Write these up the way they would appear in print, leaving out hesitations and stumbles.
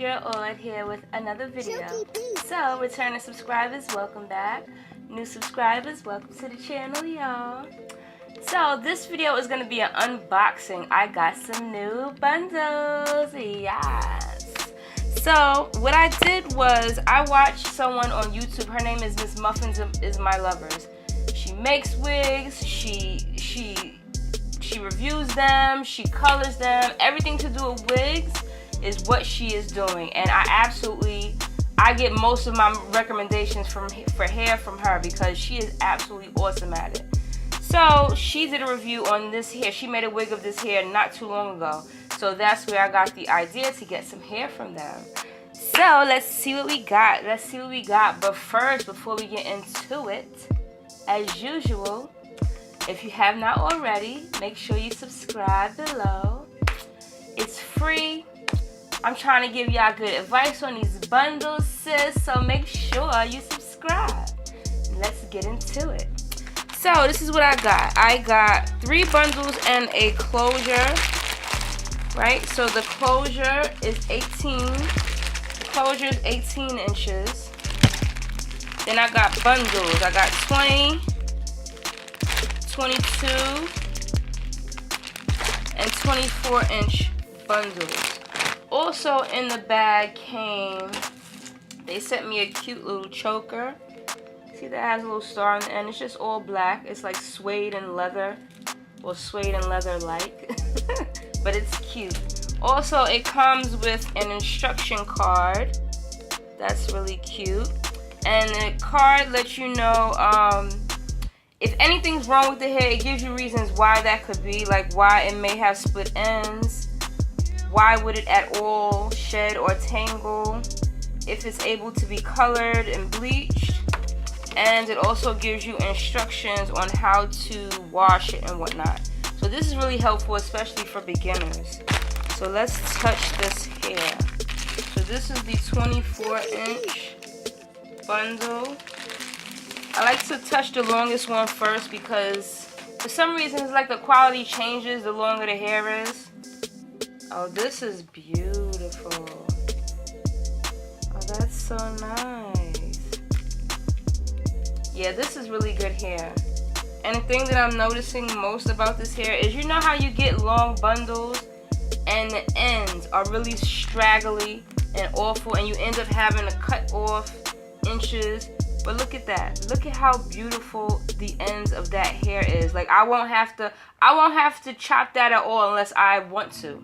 Sandra Odd here with another video. So, returning subscribers, welcome back. New subscribers, welcome to the channel, y'all. So, this video is going to be an unboxing. I got some new bundles, yes. So, what I did was, I watched someone on YouTube. Her name is Miss Muffins is My Lovers. She makes wigs, she reviews them, she colors them. Everything to do with wigs is what she is doing, and I get most of my recommendations for hair from her because she is absolutely awesome at it. So she did a review on this hair. She made a wig of this hair not too long ago, so that's where I got the idea to get some hair from them. So let's see what we got. But first, before we get into it, as usual, if you have not already, make sure you subscribe below. It's free. I'm trying to give y'all good advice on these bundles, sis, so make sure you subscribe. Let's get into it. So this is what I got. I got 3 bundles and a closure, right? So the closure is 18. The closure is 18 inches. Then I got bundles. I got 20, 22, and 24-inch bundles. Also in the bag came, they sent me a cute little choker. See, that has a little star on the end. It's just all black. It's like suede and leather, or suede and leather like, but it's cute. Also, it comes with an instruction card. That's really cute. And the card lets you know if anything's wrong with the hair. It gives you reasons why that could be, like why it may have split ends. Why would it at all shed or tangle, if it's able to be colored and bleached, and it also gives you instructions on how to wash it and whatnot. So this is really helpful, especially for beginners. So let's touch this hair. So this is the 24-inch bundle. I like to touch the longest one first because for some reason it's like the quality changes the longer the hair is. Oh, this is beautiful. Oh, that's so nice. Yeah, this is really good hair. And the thing that I'm noticing most about this hair is, you know how you get long bundles and the ends are really straggly and awful and you end up having to cut off inches. But look at that. Look at how beautiful the ends of that hair is. Like I won't have to chop that at all unless I want to.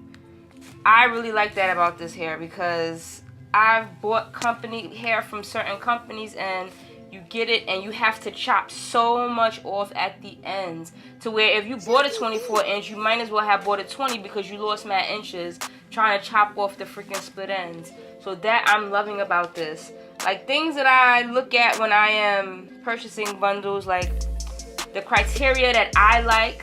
I really like that about this hair because I've bought company hair from certain companies and you get it and you have to chop so much off at the ends to where if you bought a 24-inch, you might as well have bought a 20 because you lost mad inches trying to chop off the freaking split ends. So that I'm loving about this. Like things that I look at when I am purchasing bundles, like the criteria that I like.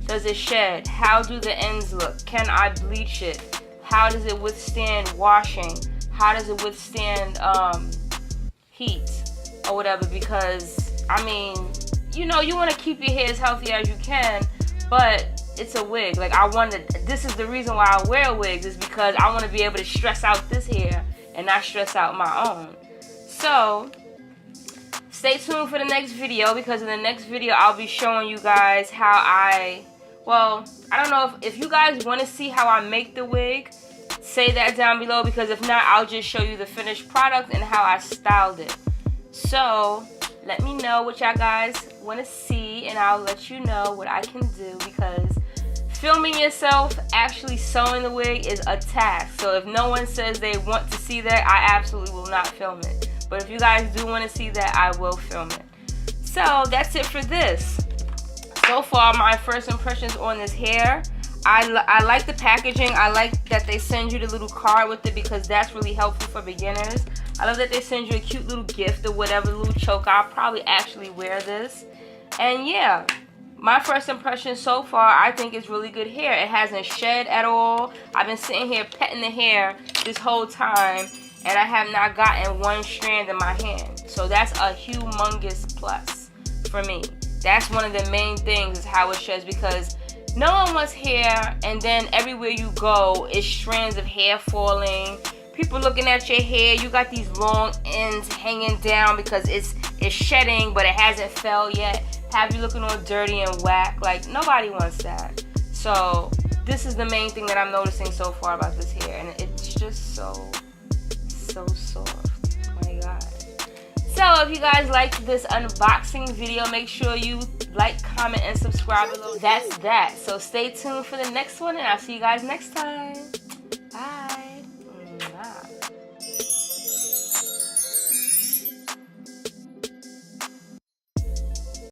Does it shed? How do the ends look? Can I bleach it? How does it withstand washing? How does it withstand heat or whatever? Because, I mean, you know, you want to keep your hair as healthy as you can, but it's a wig. Like, this is the reason why I wear wigs, is because I want to be able to stress out this hair and not stress out my own. So, stay tuned for the next video, because in the next video, I'll be showing you guys how I don't know if you guys want to see how I make the wig, say that down below, because if not, I'll just show you the finished product and how I styled it. So let me know what y'all guys want to see and I'll let you know what I can do, because filming yourself actually sewing the wig is a task. So if no one says they want to see that, I absolutely will not film it. But if you guys do want to see that, I will film it. So that's it for this. So far, my first impressions on this hair, I like the packaging. I like that they send you the little card with it because that's really helpful for beginners. I love that they send you a cute little gift or whatever, little choker. I'll probably actually wear this. And yeah, my first impression so far, I think it's really good hair. It hasn't shed at all. I've been sitting here petting the hair this whole time and I have not gotten one strand in my hand. So that's a humongous plus for me. That's one of the main things, is how it sheds, because no one wants hair and then everywhere you go is strands of hair falling. people looking at your hair. You got these long ends hanging down because it's shedding, but it hasn't fell yet. Have you looking all dirty and whack? Like, nobody wants that. So this is the main thing that I'm noticing so far about this hair, and it's just so soft. Oh my god. So if you guys liked this unboxing video, make sure you like, comment, and subscribe below. That's that. So stay tuned for the next one, and I'll see you guys next time. Bye.